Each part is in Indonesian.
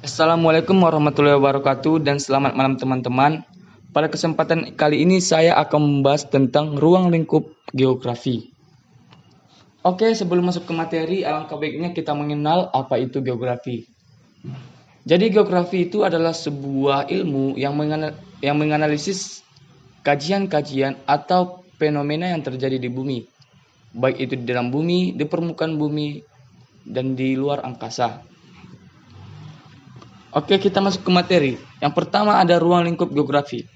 Assalamualaikum warahmatullahi wabarakatuh dan selamat malam teman-teman. Pada kesempatan kali ini saya akan membahas tentang ruang lingkup geografi. Oke, sebelum masuk ke materi, alangkah baiknya kita mengenal apa itu geografi. Jadi geografi itu adalah sebuah ilmu yang menganalisis kajian-kajian atau fenomena yang terjadi di bumi, baik itu di dalam bumi, di permukaan bumi, dan di luar angkasa. Oke, kita masuk ke materi. Yang pertama ada ruang lingkup geografi.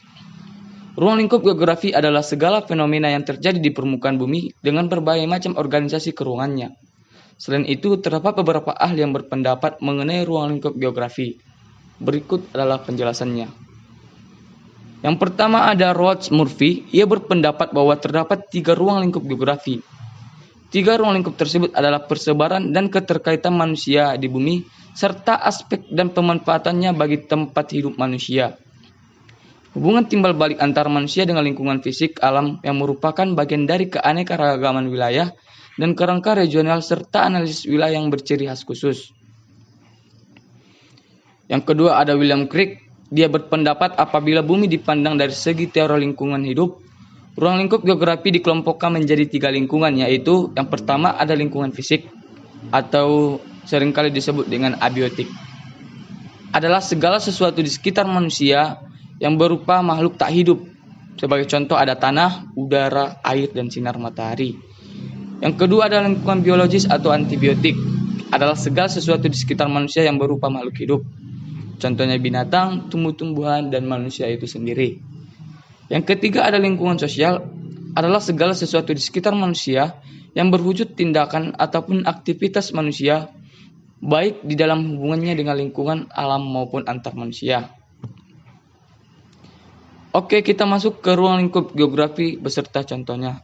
Ruang lingkup geografi adalah segala fenomena yang terjadi di permukaan bumi dengan berbagai macam organisasi keruangannya. Selain itu, terdapat beberapa ahli yang berpendapat mengenai ruang lingkup geografi. Berikut adalah penjelasannya. Yang pertama ada Rhodes Murphy. Ia berpendapat bahwa terdapat 3 ruang lingkup geografi. 3 ruang lingkup tersebut adalah persebaran dan keterkaitan manusia di bumi, serta aspek dan pemanfaatannya bagi tempat hidup manusia. Hubungan timbal balik antara manusia dengan lingkungan fisik alam yang merupakan bagian dari keanekaragaman wilayah dan kerangka regional serta analisis wilayah yang berciri khas khusus. Yang kedua ada William Crick. Dia berpendapat apabila bumi dipandang dari segi teori lingkungan hidup, ruang lingkup geografi dikelompokkan menjadi 3 lingkungan, yaitu yang pertama ada lingkungan fisik atau seringkali disebut dengan abiotik. Adalah segala sesuatu di sekitar manusia yang berupa makhluk tak hidup. Sebagai contoh ada tanah, udara, air, dan sinar matahari. Yang kedua adalah lingkungan biologis atau antibiotik. Adalah segala sesuatu di sekitar manusia yang berupa makhluk hidup. Contohnya binatang, tumbuh-tumbuhan, dan manusia itu sendiri. Yang ketiga ada lingkungan sosial. Adalah segala sesuatu di sekitar manusia yang berwujud tindakan ataupun aktivitas manusia, baik di dalam hubungannya dengan lingkungan alam maupun antar manusia. Oke, kita masuk ke ruang lingkup geografi beserta contohnya.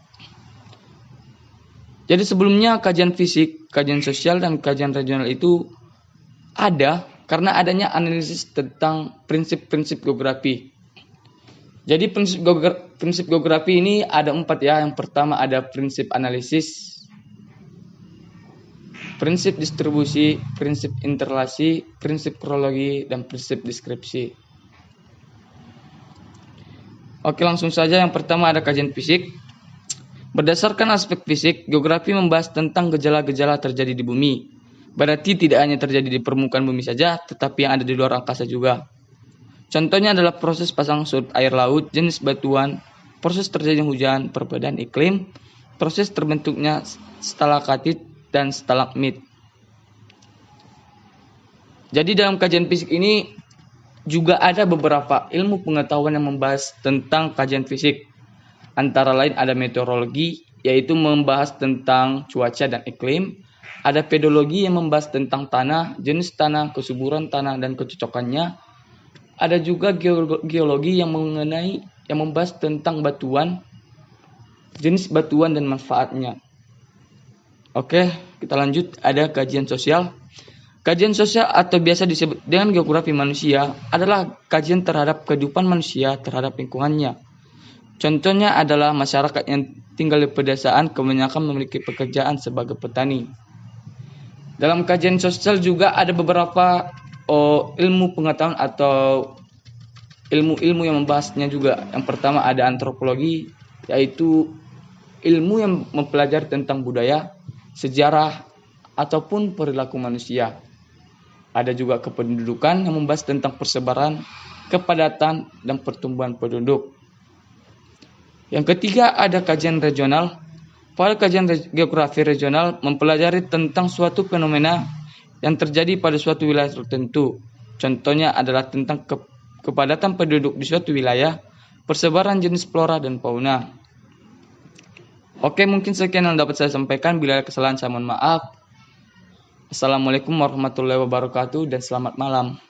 Jadi sebelumnya kajian fisik, kajian sosial, dan kajian regional itu ada karena adanya analisis tentang prinsip-prinsip geografi. Jadi prinsip geografi ini ada 4 ya. Yang pertama ada prinsip analisis, prinsip distribusi, prinsip interrelasi, prinsip kronologi, dan prinsip deskripsi. Oke, langsung saja. Yang pertama ada kajian fisik. Berdasarkan aspek fisik, geografi membahas tentang gejala-gejala terjadi di bumi. Berarti tidak hanya terjadi di permukaan bumi saja, tetapi yang ada di luar angkasa juga. Contohnya adalah proses pasang surut air laut, jenis batuan, proses terjadinya hujan, perbedaan iklim, proses terbentuknya stalaktit dan stalagmit. Jadi dalam kajian fisik ini juga ada beberapa ilmu pengetahuan yang membahas tentang kajian fisik. Antara lain ada meteorologi, yaitu membahas tentang cuaca dan iklim. Ada pedologi yang membahas tentang tanah, jenis tanah, kesuburan tanah, dan kecocokannya. Ada juga geologi yang membahas tentang batuan, jenis batuan dan manfaatnya. Oke, kita lanjut. Ada kajian sosial. Kajian sosial atau biasa disebut dengan geografi manusia adalah kajian terhadap kehidupan manusia terhadap lingkungannya. Contohnya adalah masyarakat yang tinggal di pedesaan kebanyakan memiliki pekerjaan sebagai petani. Dalam kajian sosial juga ada beberapa ilmu pengetahuan atau ilmu-ilmu yang membahasnya juga. Yang pertama ada antropologi, yaitu ilmu yang mempelajari tentang budaya, sejarah, ataupun perilaku manusia. Ada juga kependudukan yang membahas tentang persebaran, kepadatan, dan pertumbuhan penduduk. Yang ketiga ada kajian regional. Pada kajian geografi regional mempelajari tentang suatu fenomena yang terjadi pada suatu wilayah tertentu. Contohnya adalah tentang kepadatan penduduk di suatu wilayah, persebaran jenis flora dan fauna. Oke, mungkin sekian yang dapat saya sampaikan. Bila ada kesalahan saya mohon maaf. Assalamualaikum warahmatullahi wabarakatuh dan selamat malam.